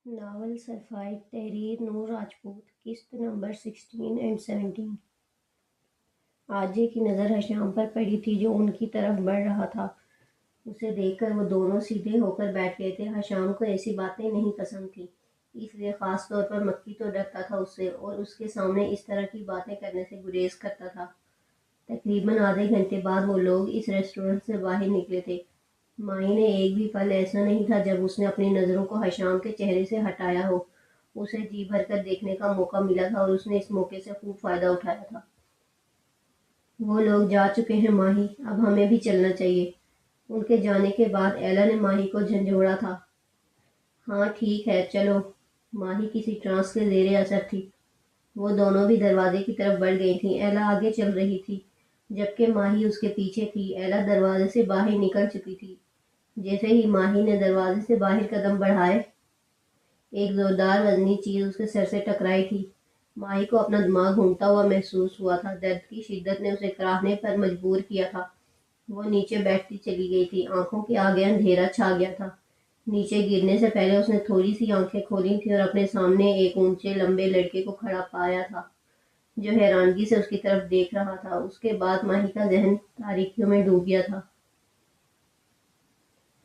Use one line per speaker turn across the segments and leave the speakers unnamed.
Novel سرفائد تحریر نور راجپوت قسط number 16 and 17۔ آجے کی نظر حشام پر پڑی تھی جو ان کی طرف بڑھ رہا تھا۔ اسے دیکھ کر وہ دونوں سیدھے ہو کر بیٹھ گئے تھے۔ حشام کو ایسی باتیں نہیں پسند تھیں، اس لیے خاص طور پر مکی تو ڈرتا تھا اس سے اور اس کے سامنے اس طرح کی باتیں کرنے سے گریز کرتا تھا۔ تقریباً آدھے گھنٹے بعد وہ لوگ اس ریسٹورنٹ سے باہر نکلے تھے۔ ماہی نے ایک بھی پل ایسا نہیں تھا جب اس نے اپنی نظروں کو حشام کے چہرے سے ہٹایا ہو۔ اسے جی بھر کر دیکھنے کا موقع ملا تھا اور اس نے اس موقع سے خوب فائدہ اٹھایا تھا۔ وہ لوگ جا چکے ہیں ماہی، اب ہمیں بھی چلنا چاہیے۔ ان کے جانے کے بعد ایلا نے ماہی کو جھنجھوڑا تھا۔ ہاں ٹھیک ہے چلو۔ ماہی کسی ٹرانس کے زیر اثر تھی۔ وہ دونوں بھی دروازے کی طرف بڑھ گئی تھیں۔ ایلا آگے چل رہی تھی جبکہ ماہی اس کے پیچھے تھی۔ ایلا دروازے سے باہر نکل چکی تھی۔ جیسے ہی ماہی نے دروازے سے باہر قدم بڑھائے، ایک زوردار وزنی چیز اس کے سر سے ٹکرائی تھی۔ ماہی کو اپنا دماغ گھومتا ہوا محسوس ہوا تھا۔ درد کی شدت نے اسے کراہنے پر مجبور کیا تھا۔ وہ نیچے بیٹھتی چلی گئی تھی۔ آنکھوں کے آگے اندھیرا چھا گیا تھا۔ نیچے گرنے سے پہلے اس نے تھوڑی سی آنکھیں کھولی تھیں اور اپنے سامنے ایک اونچے لمبے لڑکے کو کھڑا پایا تھا جو حیرانگی سے اس کی طرف دیکھ رہا تھا۔ اس کے بعد ماہی کا ذہن تاریکیوں میں ڈوب گیا تھا۔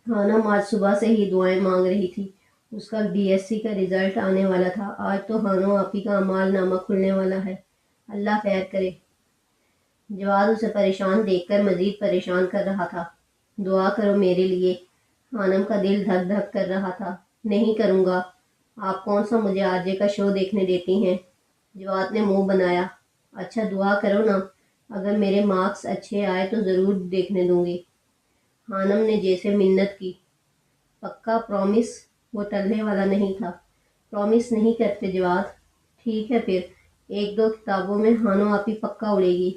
خانم آج صبح سے ہی دعائیں مانگ رہی تھی۔ اس کا BSc کا رزلٹ آنے والا تھا۔ آج تو خانم آپی کا اعمال نامہ کھلنے والا ہے۔ اللہ خیر کرے۔ جواد اسے پریشان دیکھ کر مزید پریشان کر رہا تھا۔ دعا کرو میرے لیے۔ خانم کا دل دھک دھک کر رہا تھا۔ نہیں کروں گا۔ آپ کون سا مجھے آرجے کا شو دیکھنے دیتی ہیں؟ جواد نے منہ بنایا۔ اچھا دعا کرو نا، اگر میرے مارکس اچھے آئے تو ضرور دیکھنے دوں گی۔ خانم نے جیسے منت کی۔ پکا پرومس؟ وہ ٹلنے والا نہیں تھا۔ پرومس نہیں کرتے جواد۔ ٹھیک ہے پھر، ایک دو کتابوں میں خانم آپی پکا اڑے گی۔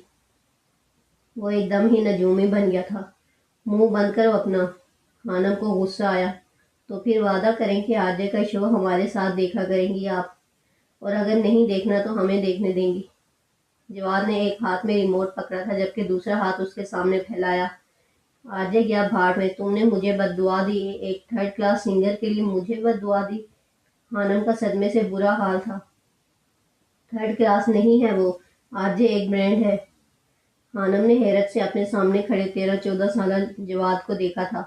وہ ایک دم ہی نجومی بن گیا تھا۔ منہ بند کرو اپنا۔ خانم کو غصہ آیا۔ تو پھر وعدہ کریں کہ آرجے کا شو ہمارے ساتھ دیکھا کریں گی آپ، اور اگر نہیں دیکھنا تو ہمیں دیکھنے دیں گی۔ جواد نے ایک ہاتھ میں ریموٹ پکڑا تھا جبکہ دوسرا ہاتھ اس کے سامنے پھیلایا۔ آرجے گیا بھاڑ میں، تم نے مجھے بد دعا دی، ایک تھرڈ کلاس سنگر کے لیے مجھے بد دعا دی۔ خانم کا صدمے سے برا حال تھا۔ تھرڈ کلاس نہیں ہے وہ، آرجے ایک برانڈ ہے۔ خانم نے حیرت سے اپنے سامنے کھڑے 13-14 سالہ جواد کو دیکھا تھا۔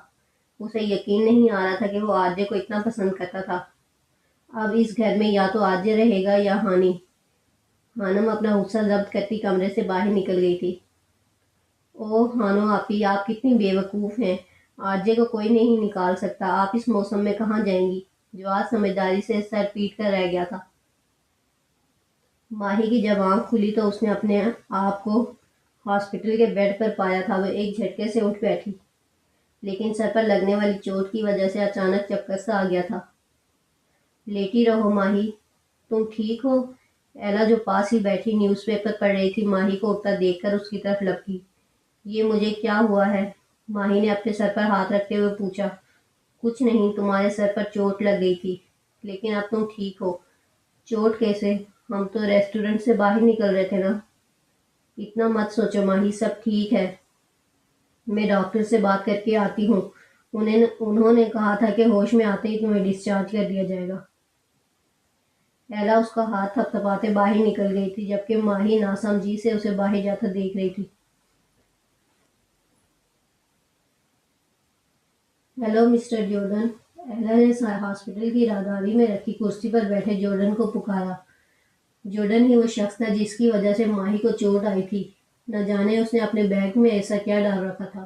اسے یقین نہیں آ رہا تھا کہ وہ آرجے کو اتنا پسند کرتا تھا۔ اب اس گھر میں یا تو آرجے رہے گا یا ہانی۔ خانم اپنا غصہ ضبط کرتی کمرے سے باہر نکل گئی تھی۔ اوہ خانم آپی، آپ کتنی بے وقوف ہیں۔ آرجے کو کوئی نہیں نکال سکتا۔ آپ اس موسم میں کہاں جائیں گی؟ جواد سمجھداری سے سر پیٹ کر رہ گیا تھا۔ ماہی کی جب آنکھ کھلی تو اس نے اپنے آپ کو ہاسپٹل کے بیڈ پر پایا تھا۔ وہ ایک جھٹکے سے اٹھ بیٹھی، لیکن سر پر لگنے والی چوٹ کی وجہ سے اچانک چکر سا آ گیا تھا۔ لیٹی رہو ماہی، تم ٹھیک ہو؟ ایلا جو پاس ہی بیٹھی نیوز پیپر پڑھ رہی تھی ماہی کو اٹھتا دیکھ کر اس کی طرف لپکی۔ یہ مجھے کیا ہوا ہے؟ ماہی نے اپنے سر پر ہاتھ رکھتے ہوئے پوچھا۔ کچھ نہیں، تمہارے سر پر چوٹ لگ گئی تھی، لیکن اب تم ٹھیک ہو۔ چوٹ کیسے؟ ہم تو ریسٹورنٹ سے باہر نکل رہے تھے نا۔ اتنا مت سوچو ماہی، سب ٹھیک ہے۔ میں ڈاکٹر سے بات کر کے آتی ہوں۔ انہوں نے کہا تھا کہ ہوش میں آتے ہی تمہیں ڈسچارج کر دیا جائے گا۔ ایلا اس کا ہاتھ تھپ تھپاتے باہر نکل گئی تھی جبکہ ماہی ناسمجھی سے اسے باہر جاتا دیکھ رہی تھی۔ Hello mister Jordan. ایلا نے ہاسپٹل کی راہداری میں رکھی کرسی پر بیٹھے جارڈن کو پکارا۔ جارڈن ہی وہ شخص تھا جس کی وجہ سے ماہی کو چوٹ آئی تھی۔ نہ جانے اس نے اپنے بیگ میں ایسا کیا ڈال رکھا تھا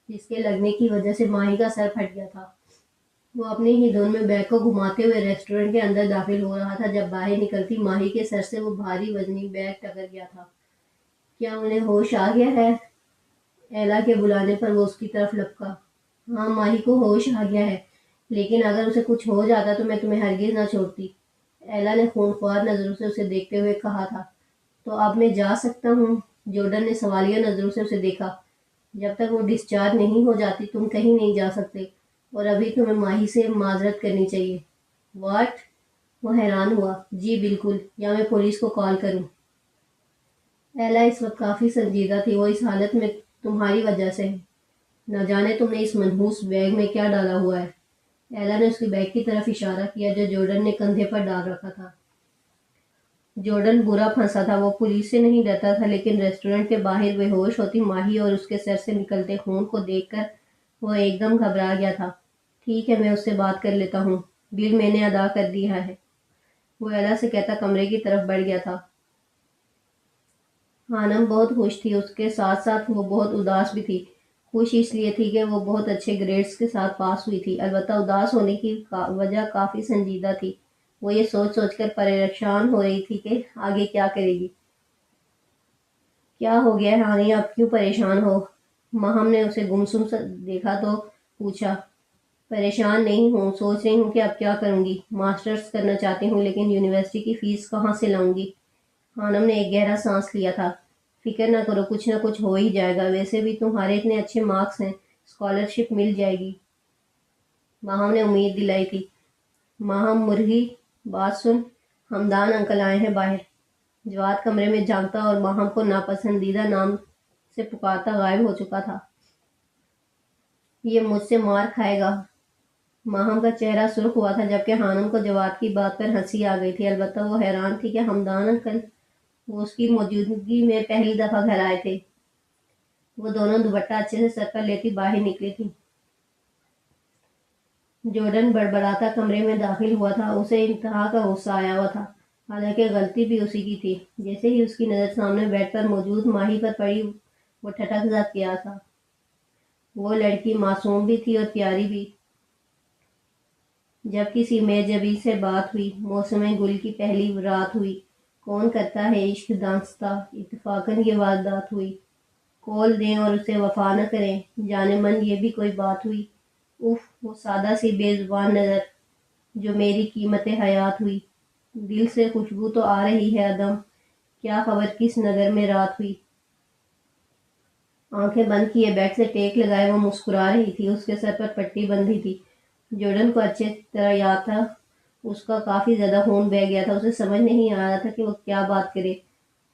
جس کے لگنے کی وجہ سے ماہی کا سر پھٹ گیا تھا۔ وہ اپنی ہی دھن میں بیگ کو گھماتے ہوئے ریسٹورنٹ کے اندر داخل ہو رہا تھا جب باہر نکلتی ماہی کے سر سے وہ بھاری وزنی بیگ ٹکر گیا تھا۔ کیا انہیں ہوش آ گیا ہے؟ ایلا کے بلانے پر وہ اس کی طرف لپکا۔ ہاں ماہی کو ہوش آ گیا ہے، لیکن اگر اسے کچھ ہو جاتا تو میں تمہیں ہرگز نہ چھوڑتی۔ ایلا نے خونخوار نظروں سے اسے دیکھتے ہوئے کہا تھا۔ تو اب میں جا سکتا ہوں؟ جارڈن نے سوالیہ نظروں سے اسے دیکھا۔ جب تک وہ ڈسچارج نہیں ہو جاتی تم کہیں نہیں جا سکتے، اور ابھی تمہیں ماہی سے معذرت کرنی چاہیے۔ واٹ؟ وہ حیران ہوا۔ جی بالکل، یا میں پولیس کو کال کروں؟ ایلا اس وقت کافی سنجیدہ تھی۔ وہ اس حالت میں تمہاری وجہ سے ہے۔ نہ جانے تم نے اس منحوس بیگ میں کیا ڈالا ہوا ہے۔ ایلا نے اس کے بیگ کی طرف اشارہ کیا جو جارڈن نے کندھے پر ڈال رکھا تھا۔ جارڈن برا پھنسا تھا، وہ پولیس سے نہیں ڈرتا تھا، لیکن ریسٹورنٹ کے باہر بے ہوش ہوتی ماہی اور اس کے سر سے نکلتے خون کو دیکھ کر وہ ایک دم گھبرا گیا تھا۔ ٹھیک ہے، میں اس سے بات کر لیتا ہوں، بل میں نے ادا کر دیا ہے، وہ ایلا سے کہتا کمرے کی طرف بڑھ گیا تھا۔ خانم بہت خوش تھی، اس کے ساتھ ساتھ وہ بہت اداس بھی تھی۔ خوش اس لیے تھی کہ وہ بہت اچھے گریڈز کے ساتھ پاس ہوئی تھی، البتہ اداس ہونے کی وجہ کافی سنجیدہ تھی۔ وہ یہ سوچ سوچ کر پریشان ہو رہی تھی کہ آگے کیا کرے گی۔ کیا ہو گیا ہے ہانی، آپ کیوں پریشان ہو؟ ماہم نے اسے گمسم سے دیکھا تو پوچھا۔ پریشان نہیں ہوں، سوچ رہی ہوں کہ اب کیا کروں گی۔ ماسٹرز کرنا چاہتی ہوں، لیکن یونیورسٹی کی فیس کہاں سے لاؤں گی؟ خانم نے ایک گہرا سانس لیا تھا۔ فکر نہ کرو، کچھ نہ کچھ ہو ہی جائے گا، ویسے بھی تمہارے اتنے اچھے مارکس ہیں، اسکالرشپ مل جائے گی، ماہم نے امید دلائی تھی۔ ماہم مرغی، بات سن، حمدان انکل آئے ہیں باہر۔ جواد کمرے میں جھانکتا اور ماہم کو ناپسندیدہ نام سے پکارتا غائب ہو چکا تھا۔ یہ مجھ سے مار کھائے گا۔ ماہم کا چہرہ سرخ ہوا تھا، جبکہ خانم کو جواد کی بات پر ہنسی آ گئی تھی، البتہ وہ حیران تھی کہ حمدان انکل وہ اس کی موجودگی میں پہلی دفعہ گھر آئے تھے۔ وہ دونوں دوپٹہ اچھے سے سر پر لیتی باہر نکلی تھی۔ جارڈن بڑبڑاتا کمرے میں داخل ہوا تھا، اسے انتہا کا غصہ آیا ہوا تھا، حالانکہ غلطی بھی اسی کی تھی۔ جیسے ہی اس کی نظر سامنے بیڈ پر موجود ماہی پر پڑی، وہ ٹھٹک سا کیا تھا۔ وہ لڑکی معصوم بھی تھی اور پیاری بھی۔ جب کسی میجبی سے بات ہوئی، موسم گل کی پہلی رات ہوئی، کون کرتا ہے عشق دانستہ، اتفاقاً یہ واردات ہوئی، کھول دیں اور اسے وفا نہ کریں، جانے من یہ بھی کوئی بات ہوئی، اف وہ سادہ سی بے زبان نظر جو میری قیمت حیات ہوئی، دل سے خوشبو تو آ رہی ہے عدم، کیا خبر کس نگر میں رات ہوئی۔ آنکھیں بند کیے بیڈ سے ٹیک لگائے وہ مسکرا رہی تھی، اس کے سر پر پٹی بندھی تھی۔ جارڈن کو اچھے طرح یاد تھا، اس کا کافی زیادہ خون بہہ گیا تھا، اسے سمجھ نہیں آ رہا تھا کہ وہ کیا بات کرے۔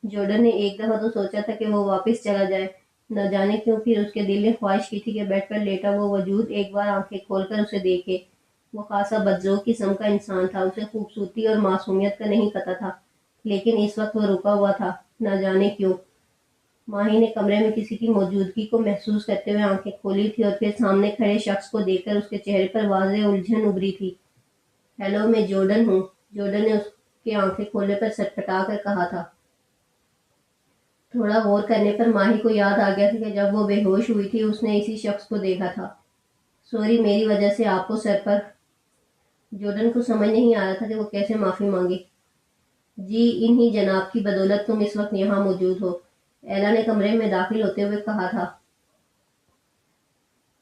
جارڈن نے ایک دفعہ تو سوچا تھا کہ وہ واپس چلا جائے، نہ جانے کیوں پھر اس کے دل نے خواہش کی تھی کہ بیڈ پر لیٹا وہ وجود ایک بار آنکھیں کھول کر اسے دیکھے۔ وہ خاصا بدذوق قسم کا انسان تھا، اسے خوبصورتی اور معصومیت کا نہیں پتہ تھا، لیکن اس وقت وہ رکا ہوا تھا، نہ جانے کیوں۔ ماہی نے کمرے میں کسی کی موجودگی کو محسوس کرتے ہوئے آنکھیں کھولی تھی اور پھر سامنے کھڑے شخص کو دیکھ کر اس کے چہرے پر واضح الجھن ابھری تھی۔ ہیلو، میں جارڈن ہوں، جارڈن نے اس کے آنکھیں کھولنے پر سٹپٹا کر کہا تھا۔ تھوڑا غور کرنے پر ماہی کو یاد آ گیا تھا کہ جب وہ بے ہوش ہوئی تھی اس نے اسی شخص کو دیکھا تھا۔ سوری، میری وجہ سے آپ کو سر پر۔ جارڈن کو سمجھ نہیں آ رہا تھا کہ وہ کیسے معافی مانگے۔ جی، انہی جناب کی بدولت تم اس وقت یہاں موجود ہو، ایلا نے کمرے میں داخل ہوتے ہوئے کہا تھا۔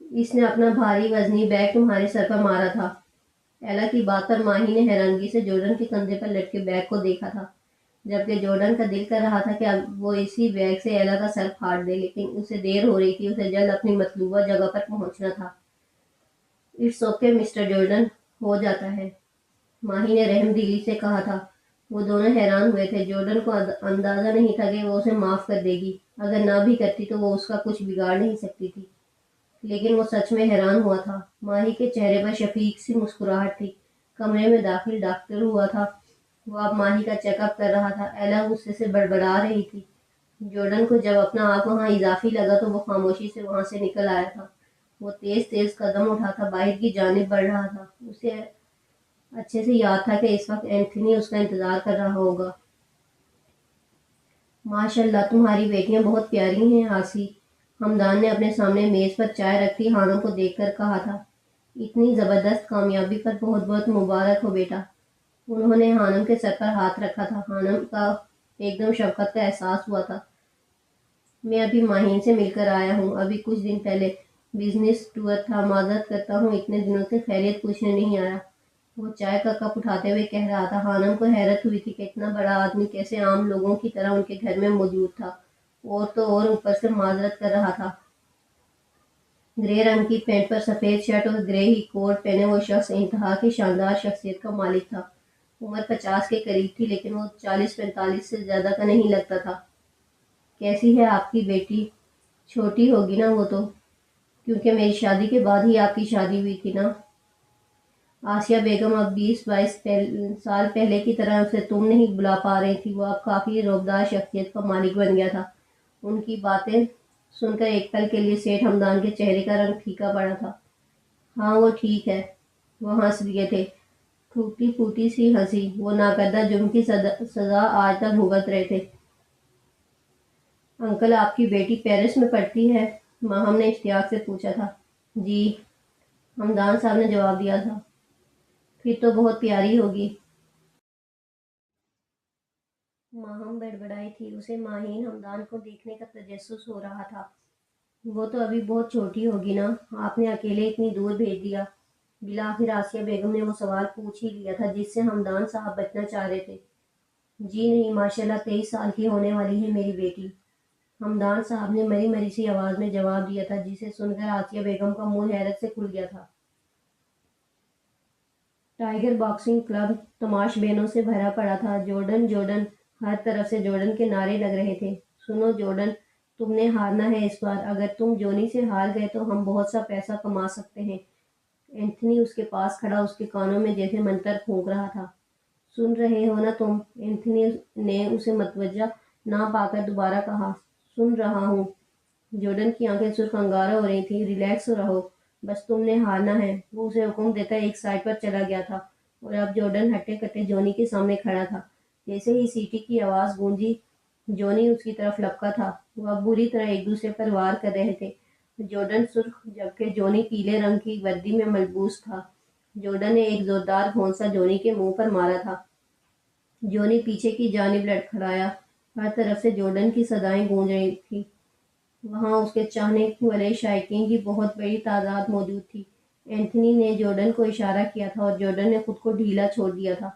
اس نے اپنا بھاری وزنی بیگ تمہارے سر پر مارا تھا۔ ایلا کی بات پر ماہی نے حیرانگی سے جارڈن کے کندھے پر لٹکے بیگ کو دیکھا تھا، جبکہ جارڈن کا دل کر رہا تھا کہ اب وہ اسی بیگ سے ایلا کا سر پھاڑ دے، لیکن اسے دیر ہو رہی تھی، اسے جلد اپنی مطلوبہ جگہ پر پہنچنا تھا۔ اٹس اوکے مسٹر جارڈن، ہو جاتا ہے، ماہی نے رحم دلی سے کہا تھا۔ وہ دونوں حیران ہوئے تھے، جارڈن کو اندازہ نہیں تھا کہ وہ اسے معاف کر دے گی، اگر نہ بھی کرتی تو وہ اس کا کچھ بگاڑ نہیں سکتی تھی، لیکن وہ سچ میں حیران ہوا تھا۔ ماہی کے چہرے پر شفیق سی مسکراہٹ تھی۔ کمرے میں داخل ڈاکٹر ہوا تھا، وہ اب ماہی کا چیک اپ کر رہا تھا۔ ایلا غصے سے بڑبڑا رہی تھی۔ جارڈن کو جب اپنا آپ وہاں اضافی لگا تو وہ خاموشی سے وہاں سے نکل آیا تھا۔ وہ تیز تیز قدم اٹھاتا باہر کی جانب بڑھ رہا تھا، اسے اچھے سے یاد تھا کہ اس وقت اینتھنی اس کا انتظار کر رہا ہوگا۔ ماشاء اللہ، تمہاری بیٹیاں بہت پیاری ہیں آسی، حمدان نے اپنے سامنے میز پر چائے رکھتی خانم کو دیکھ کر کہا تھا۔ اتنی زبردست کامیابی پر بہت بہت مبارک ہو بیٹا۔ انہوں نے خانم کے سر پر ہاتھ رکھا تھا، خانم کا ایک دم شفقت کا احساس ہوا تھا۔ میں ابھی ماہین سے مل کر آیا ہوں، ابھی کچھ دن پہلے، بزنس ٹور تھا، معذرت کرتا ہوں اتنے دنوں سے خیریت پوچھنے نہیں آیا، وہ چائے کا کپ اٹھاتے ہوئے کہہ رہا تھا۔ خانم کو حیرت ہوئی تھی کہ اتنا بڑا آدمی کیسے عام لوگوں کی طرح ان کے گھر میں موجود تھا، اور تو اور اوپر سے معذرت کر رہا تھا۔ گرے رنگ کی پینٹ پر سفید شرٹ اور گرے ہی کوٹ پہنے وہ شخص انتہا کی شاندار شخصیت کا مالک تھا۔ عمر 50 کے قریب تھی، لیکن وہ 40-45 سے زیادہ کا نہیں لگتا تھا۔ کیسی ہے آپ کی بیٹی؟ چھوٹی ہوگی نا وہ تو، کیونکہ میری شادی کے بعد ہی آپ کی شادی ہوئی تھی نا؟ آسیہ بیگم اب 20-22 سال پہلے کی طرح اسے تم نہیں بلا پا رہی تھی، وہ اب کافی روبدار شخصیت کا مالک بن گیا تھا۔ ان کی باتیں سن کر ایک پل کے لیے سیٹھ ہمدان کے چہرے کا رنگ پھیکا پڑا تھا۔ ہاں وہ ٹھیک ہے، وہ ہنس دیے تھے، ٹوٹی پھوٹی سی ہنسی۔ وہ ناکردہ جرم کی سزا آج تک بھگت رہے تھے۔ انکل آپ کی بیٹی پیرس میں پڑھتی ہے؟ ماہم نے اشتیاق سے پوچھا تھا۔ جی، ہمدان صاحب نے جواب دیا تھا۔ پھر تو بہت پیاری ہوگی۔ ماہم بڑبڑائی تھی، اسے ماہین ہمدان کو دیکھنے کا تجسس ہو رہا تھا۔ وہ تو ابھی بہت چھوٹی ہوگی نا، آپ نے اکیلے اتنی دور بھیج دیا۔ بالآخر آسیہ بیگم نے وہ سوال پوچھ ہی لیا تھا جس سے ہمدان صاحب بچنا چاہ رہے تھے۔ جی نہیں، ماشاءاللہ 23 سال کی ہونے والی ہے میری بیٹی، ہمدان صاحب نے مری مری سی آواز میں جواب دیا تھا، جسے سن کر آسیہ بیگم کا منہ حیرت سے کھل گیا تھا۔ ٹائیگر باکسنگ کلب تماش بینوں سے بھرا پڑا تھا۔ جارڈن جارڈن، ہر طرف سے جارڈن کے نعرے لگ رہے تھے۔ سنو جارڈن، تم نے ہارنا ہے اس بار۔ اگر تم جونی سے ہار گئے تو ہم بہت سا پیسہ کما سکتے ہیں۔ اینتھنی اس کے پاس کھڑا اس کے کانوں میں جیسے منتر پھونک رہا تھا۔ سن رہے ہو نا تم؟ اینتھنی نے اسے متوجہ نہ پا کر دوبارہ کہا۔ سن رہا ہوں۔ جارڈن کی آنکھیں سرخ انگارہ ہو رہی تھیں۔ ریلیکس رہو، بس تم نے ہارنا ہے۔ وہ اسے حکم دیتا ایک سائڈ پر چلا گیا تھا اور اب جارڈن ہٹے کٹے جونی کے سامنے کھڑا تھا۔ جیسے ہی سیٹی کی آواز گونجی، جونی اس کی طرف لپکا تھا۔ وہ اب بری طرح ایک دوسرے پر وار کر رہے تھے۔ جارڈن سرخ جبکہ جونی پیلے رنگ کی وردی میں ملبوس تھا۔ جارڈن نے ایک زوردار گھونسا جونی کے منہ پر مارا تھا۔ جونی پیچھے کی جانب لڑکھڑایا۔ ہر طرف سے جارڈن کی صدائیں گونج رہی تھیں۔ وہاں اس کے چاہنے والے شائقین کی بہت بڑی تعداد موجود تھی۔ اینتھنی نے جارڈن کو اشارہ کیا تھا اور جارڈن نے خود کو ڈھیلا چھوڑ دیا تھا۔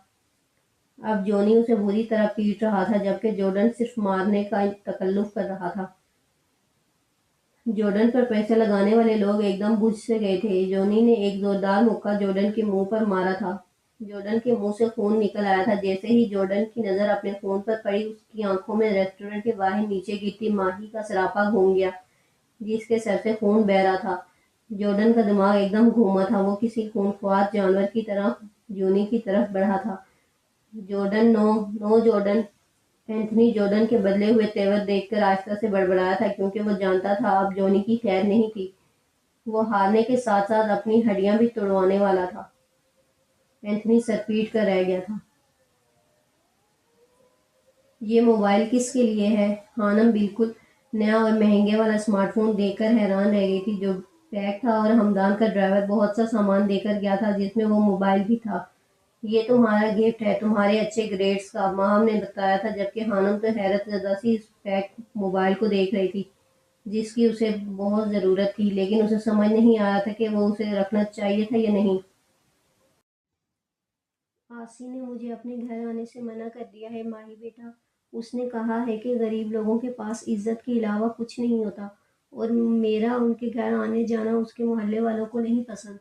اب جونی اسے بری طرح پیٹ رہا تھا جبکہ جارڈن صرف مارنے کا تکلف کر رہا تھا۔ جارڈن پر پیسے لگانے والے لوگ ایک دم بجھ سے گئے تھے۔ جونی نے ایک زوردار مکہ جارڈن کے منہ پر مارا تھا۔ جارڈن کے منہ سے خون نکل آیا تھا۔ جیسے ہی جارڈن کی نظر اپنے خون پر پڑی، اس کی آنکھوں میں ریسٹورنٹ کے باہر نیچے گرتی ماہی کا سراپا گھوم گیا جس کے سر سے خون بہہ رہا تھا۔ جارڈن کا دماغ ایک دم گھوما تھا۔ وہ کسی خونخوار جانور کی طرح جونی کی طرف بڑھا تھا۔ جارڈن، نو نو جارڈن! اینتھنی جارڈن کے بدلے ہوئے تیور دیکھ کر آہستہ سے بڑبڑایا تھا کیونکہ وہ جانتا تھا اب جونی کی خیر نہیں تھی۔ وہ ہارنے کے ساتھ ساتھ اپنی ہڈیاں بھی توڑوانے والا تھا۔ اینتھنی سر پیٹ کر رہ گیا تھا۔ یہ موبائل کس کے لیے ہے؟ خانم بالکل نیا اور مہنگے والا اسمارٹ فون دیکھ کر حیران رہ گئی تھی۔ جو بیگ تھا اور ہمدان کا ڈرائیور بہت سا سامان دے کر گیا تھا جس میں وہ موبائل بھی تھا۔ یہ تمہارا گفٹ ہے، تمہارے اچھے گریڈز کا، ماہم نے بتایا تھا جبکہ خانم تو حیرت زدہ سی اس پیک موبائل کو دیکھ رہی تھی جس کی اسے بہت ضرورت تھی، لیکن اسے سمجھ نہیں آیا تھا کہ وہ اسے رکھنا چاہیے تھا یا نہیں۔ آسی نے مجھے اپنے گھر آنے سے منع کر دیا ہے ماہی بیٹا۔ اس نے کہا ہے کہ غریب لوگوں کے پاس عزت کے علاوہ کچھ نہیں ہوتا اور میرا ان کے گھر آنے جانا اس کے محلے والوں کو نہیں پسند۔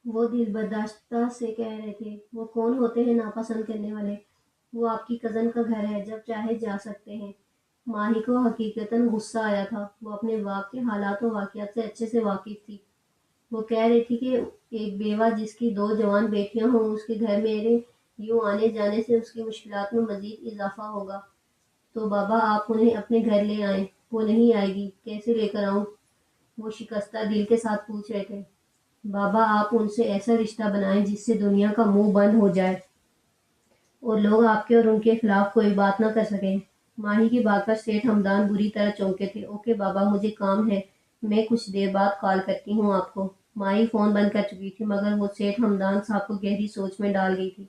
وہ دل برداشتہ سے کہہ رہے تھے۔ وہ کون ہوتے ہیں ناپسند کرنے والے؟ وہ آپ کی کزن کا گھر ہے، جب چاہے جا سکتے ہیں۔ ماہی کو حقیقتاً غصہ آیا تھا۔ وہ اپنے باپ کے حالات و واقعات سے اچھے سے واقف تھی۔ وہ کہہ رہی تھی کہ ایک بیوہ جس کی 2 جوان بیٹیاں ہوں، اس کے گھر میرے یوں آنے جانے سے اس کی مشکلات میں مزید اضافہ ہوگا۔ تو بابا آپ انہیں اپنے گھر لے آئیں۔ وہ نہیں آئے گی۔ کیسے لے کر آؤں؟ وہ شکستہ دل کے ساتھ پوچھ رہے تھے۔ بابا آپ ان سے ایسا رشتہ بنائیں جس سے دنیا کا منہ بند ہو جائے اور لوگ آپ کے اور ان کے خلاف کوئی بات نہ کر سکیں۔ ماہی کی بات پر سیٹھ ہمدان بری طرح چونکے تھے۔ اوکے بابا، مجھے کام ہے، میں کچھ دیر بعد کال کرتی ہوں آپ کو۔ ماہی فون بند کر چکی تھی مگر وہ سیٹھ ہمدان صاحب کو گہری سوچ میں ڈال گئی تھی۔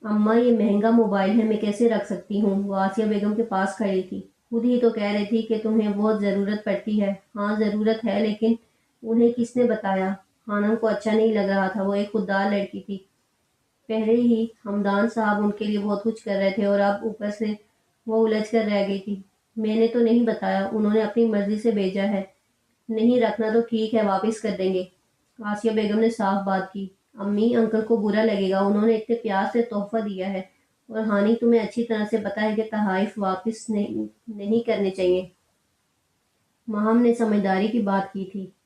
اماں یہ مہنگا موبائل ہے، میں کیسے رکھ سکتی ہوں؟ وہ آسیہ بیگم کے پاس کھڑی تھی۔ خود ہی تو کہہ رہی تھی کہ تمہیں بہت ضرورت پڑتی ہے۔ ہاں ضرورت ہے، لیکن انہیں کس نے بتایا؟ خانم کو اچھا نہیں لگ رہا تھا۔ وہ ایک خوددار لڑکی تھی۔ پہلے ہی ہمدان صاحب ان کے لیے بہت کچھ کر رہے تھے اور اب اوپر سے وہ الجھ کر رہ گئی تھی۔ میں نے تو نہیں بتایا، انہوں نے اپنی مرضی سے بھیجا ہے۔ نہیں رکھنا تو ٹھیک ہے، واپس کر دیں گے۔ آسیہ بیگم نے صاف بات کی۔ امی انکل کو برا لگے گا، انہوں نے اتنے پیار سے تحفہ دیا ہے اور ہانی تمہیں اچھی طرح سے پتا ہے کہ تحائف واپس نہیں کرنے چاہیے۔ ماہم نے سمجھداری کی بات کی تھی۔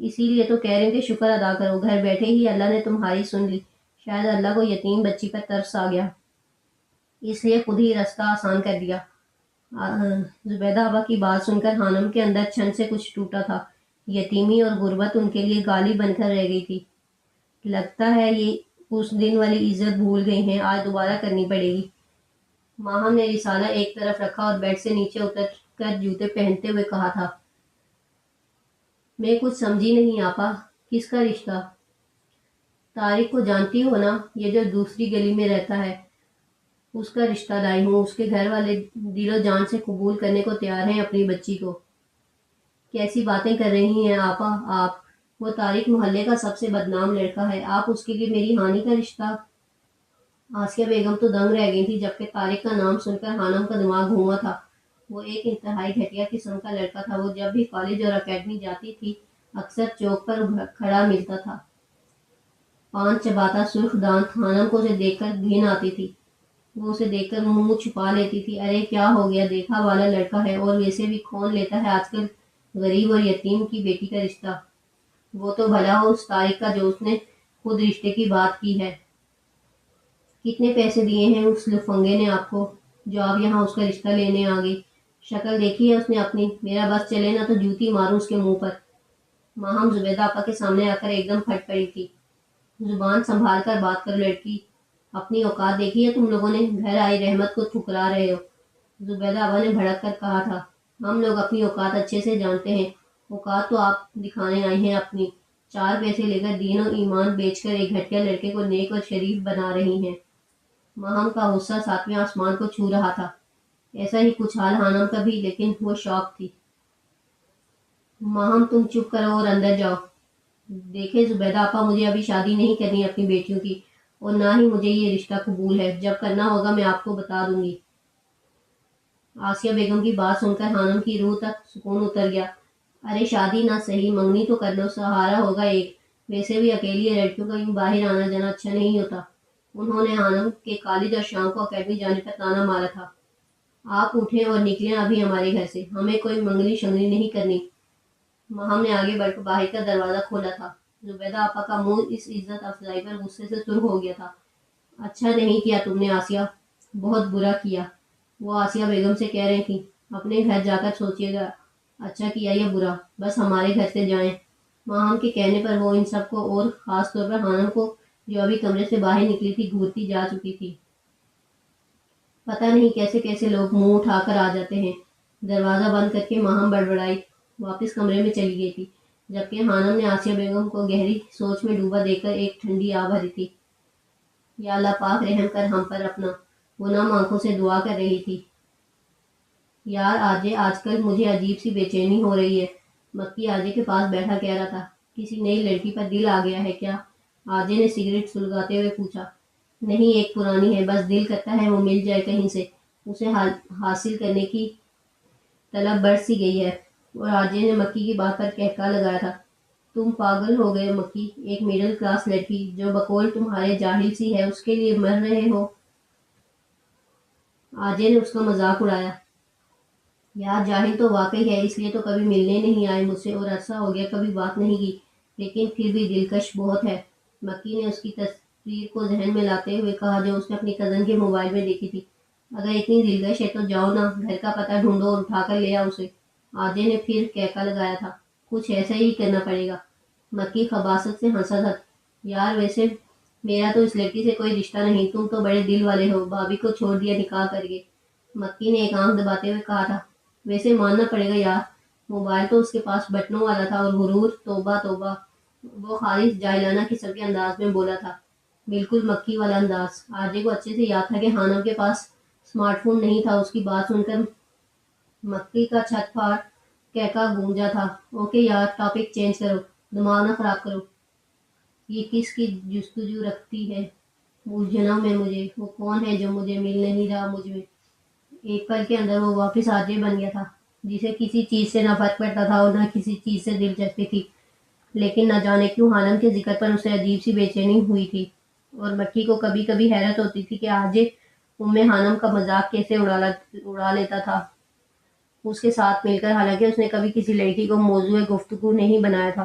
اسی لیے تو کہہ رہے ہیں کہ شکر ادا کرو، گھر بیٹھے ہی اللہ نے تمہاری سن لی۔ شاید اللہ کو یتیم بچی پر ترس آ گیا، اس لیے خود ہی راستہ آسان کر دیا۔ زبیدہ آبا کی بات سن کر خانم کے اندر چھن سے کچھ ٹوٹا تھا۔ یتیمی اور غربت ان کے لیے گالی بن کر رہ گئی تھی۔ لگتا ہے یہ اس دن والی عزت بھول گئی ہیں، آج دوبارہ کرنی پڑے گی۔ ماہم نے رسالہ ایک طرف رکھا اور بیڈ سے نیچے اتر کر جوتے پہنتے ہوئے کہا تھا، میں کچھ سمجھی نہیں آپا، کس کا رشتہ؟ طارق کو جانتی ہو نا، یہ جو دوسری گلی میں رہتا ہے، اس کا رشتہ لائی ہوں۔ اس کے گھر والے دل و جان سے قبول کرنے کو تیار ہیں اپنی بچی کو۔ کیسی باتیں کر رہی ہیں آپا آپ؟ وہ طارق محلے کا سب سے بدنام لڑکا ہے، آپ اس کے لیے میری ہانی کا رشتہ؟ آسیہ بیگم تو دنگ رہ گئی تھی، جبکہ طارق کا نام سن کر خانم کا دماغ گھوما تھا۔ وہ ایک انتہائی گھٹیا قسم کا لڑکا تھا۔ وہ جب بھی کالج اور اکیڈمی جاتی تھی اکثر چوک پر کھڑا ملتا تھا، پان چباتا، سرخ دانت۔ خانم کو اسے دیکھ کر گھن آتی تھی، وہ اسے دیکھ کر منہ چھپا لیتی تھی۔ ارے کیا ہو گیا، دیکھا والا لڑکا ہے، اور ویسے بھی کون لیتا ہے آج کل غریب اور یتیم کی بیٹی کا رشتہ؟ وہ تو بھلا ہو اس طارق کا جو اس نے خود رشتے کی بات کی ہے۔ کتنے پیسے دیے ہیں اس لفنگے نے آپ کو جو آپ یہاں اس کا رشتہ لینے آ گئی؟ شکل دیکھی ہے اس نے اپنی؟ میرا بس چلے نا تو جوتی ماروں اس کے منہ پر۔ ماہم زبیدہ آپا کے سامنے آ کر ایک دم پھٹ پڑی تھی۔ زبان سنبھال کر بات کر لڑکی، اپنی اوقات دیکھی ہے تم لوگوں نے؟ گھر آئی رحمت کو ٹھکرا رہے ہو۔ زبیدہ آبا نے بھڑک کر کہا تھا، ہم لوگ اپنی اوقات اچھے سے جانتے ہیں، اوقات تو آپ دکھانے آئی ہیں اپنی۔ چار پیسے لے کر دین و ایمان بیچ کر ایک گھٹیا لڑکے کو نیک اور شریف بنا رہی ہیں۔ ماہم کا غصہ ساتویں آسمان کو چھو رہا تھا۔ ایسا ہی کچھ حال خانم کا بھی، لیکن وہ شوق تھی۔ ماہم تم چپ کرو اور اندر جاؤ۔ دیکھے زبیدہ آپا، مجھے ابھی شادی نہیں کرنی اپنی بیٹیوں کی، اور نہ ہی مجھے یہ رشتہ قبول ہے۔ جب کرنا ہوگا میں آپ کو بتا دوں گی۔ آسیہ بیگم کی بات سن کر خانم کی روح تک سکون اتر گیا۔ ارے شادی نہ صحیح، منگنی تو کر لو، سہارا ہوگا ایک۔ ویسے بھی اکیلی لڑکیوں کا یوں باہر آنا جانا اچھا نہیں ہوتا۔ انہوں نے خانم کے کالج اور شام کو اکیڈمی جانے پر تانا مارا تھا۔ آپ اٹھیں اور نکلیں ابھی ہمارے گھر سے، ہمیں کوئی منگنی شنگنی نہیں کرنی۔ ماہم نے آگے بڑھ کر باہر کا دروازہ کھولا تھا۔ زبیدہ آپا کا منہ اس عزت افزائی پر غصے سے سرخ ہو گیا تھا۔ اچھا نہیں کیا تم نے آسیہ، بہت برا کیا۔ وہ آسیہ بیگم سے کہہ رہی تھی، اپنے گھر جا کر سوچیے گا اچھا کیا یا برا، بس ہمارے گھر سے جائیں۔ ماہم کے کہنے پر وہ ان سب کو، اور خاص طور پر خانم کو جو ابھی کمرے سے باہر نکلی تھی، گھورتی جا چکی تھی۔ پتہ نہیں کیسے کیسے لوگ منہ اٹھا کر آ جاتے ہیں۔ دروازہ بند کر کے ماہم بڑبڑائی واپس کمرے میں چلی گئی تھی، جبکہ خانم نے آسیہ بیگم کو گہری سوچ میں ڈوبا دیکھ کر ایک ٹھنڈی آہ بھری تھی۔ یا اللہ پاک رحم کر ہم پر اپنا، وہ نم آنکھوں سے دعا کر رہی تھی۔ یار آج کل مجھے عجیب سی بے چینی ہو رہی ہے۔ مکی آجے کے پاس بیٹھا کہہ رہا تھا، کسی نئی لڑکی پر دل آ گیا ہے کیا؟ آجے نے سگریٹ سلگاتے ہوئے پوچھا۔ نہیں، ایک پرانی ہے، بس دل کرتا ہے وہ مل جائے کہیں سے، اسے حاصل کرنے کی طلب بڑھ سی گئی ہے۔ اور آجے نے مکی کی بات پر کہکا لگایا تھا، تم پاگل ہو گئے مکی، ایک مڈل کلاس لڑکی جو بقول تمہارے جاہل سی ہے، اس کے لیے مر رہے ہو؟ آجے نے اس کا مذاق اڑایا۔ یار جاہل تو واقعی ہے، اس لیے تو کبھی ملنے نہیں آئے مجھ سے، اور عرصہ ہو گیا کبھی بات نہیں کی، لیکن پھر بھی دلکش بہت ہے۔ مکی نے اس کی تصویر کو ذہن میں لاتے ہوئے کہا جو اس نے اپنی کزن کے موبائل میں دیکھی تھی۔ اگر اتنی دلکش ہے تو جاؤ نا، گھر کا پتہ ڈھونڈو اور اٹھا کر لے آؤ اسے۔ آجے نے پھر کہکا لگایا تھا، کچھ ایسا ہی کرنا پڑے گا۔ مکی خباثت سے ہنسا تھا، یار ویسے میرا تو اس لڑکی سے کوئی رشتہ نہیں، تم تو بڑے دل والے ہو، بھابھی کو چھوڑ دیا نکاح کر کے۔ مکی نے ایک آنکھ دباتے ہوئے کہا تھا، ویسے ماننا پڑے گا یار، موبائل تو اس کے پاس بٹنوں والا تھا، اور غرور، توبہ توبہ۔ وہ خالص جاہلانہ قسم کے انداز میں بولا تھا، بالکل مکی والا انداز۔ آرجے کو اچھے سے یاد تھا کہ خانم کے پاس اسمارٹ فون نہیں تھا۔ اس کی بات سن کر مکی کا چھت پھاڑ کہکا گونجا تھا، اوکے یار، ٹاپک چینج کرو، دماغ نہ خراب کرو۔ یہ کس کی جستجو رکھتی ہے الجھنوں میں مجھے؟ وہ کون ہے جو مجھے مل نہیں رہا مجھ میں؟ ایک پل کے اندر وہ واپس آرجے بن گیا تھا، جسے کسی چیز سے نہ فرق پڑتا تھا اور نہ کسی چیز سے دلچسپی تھی، لیکن نہ جانے کیوں خانم کے ذکر پر اسے عجیب سی بے چینی ہوئی تھی۔ اور مکی کو کبھی کبھی حیرت ہوتی تھی کہ آرجے خانم کا مذاق کیسے اڑا لیتا تھا اس کے ساتھ مل کر، حالانکہ اس نے کبھی کسی لڑکی کو موضوع گفتگو نہیں بنایا تھا۔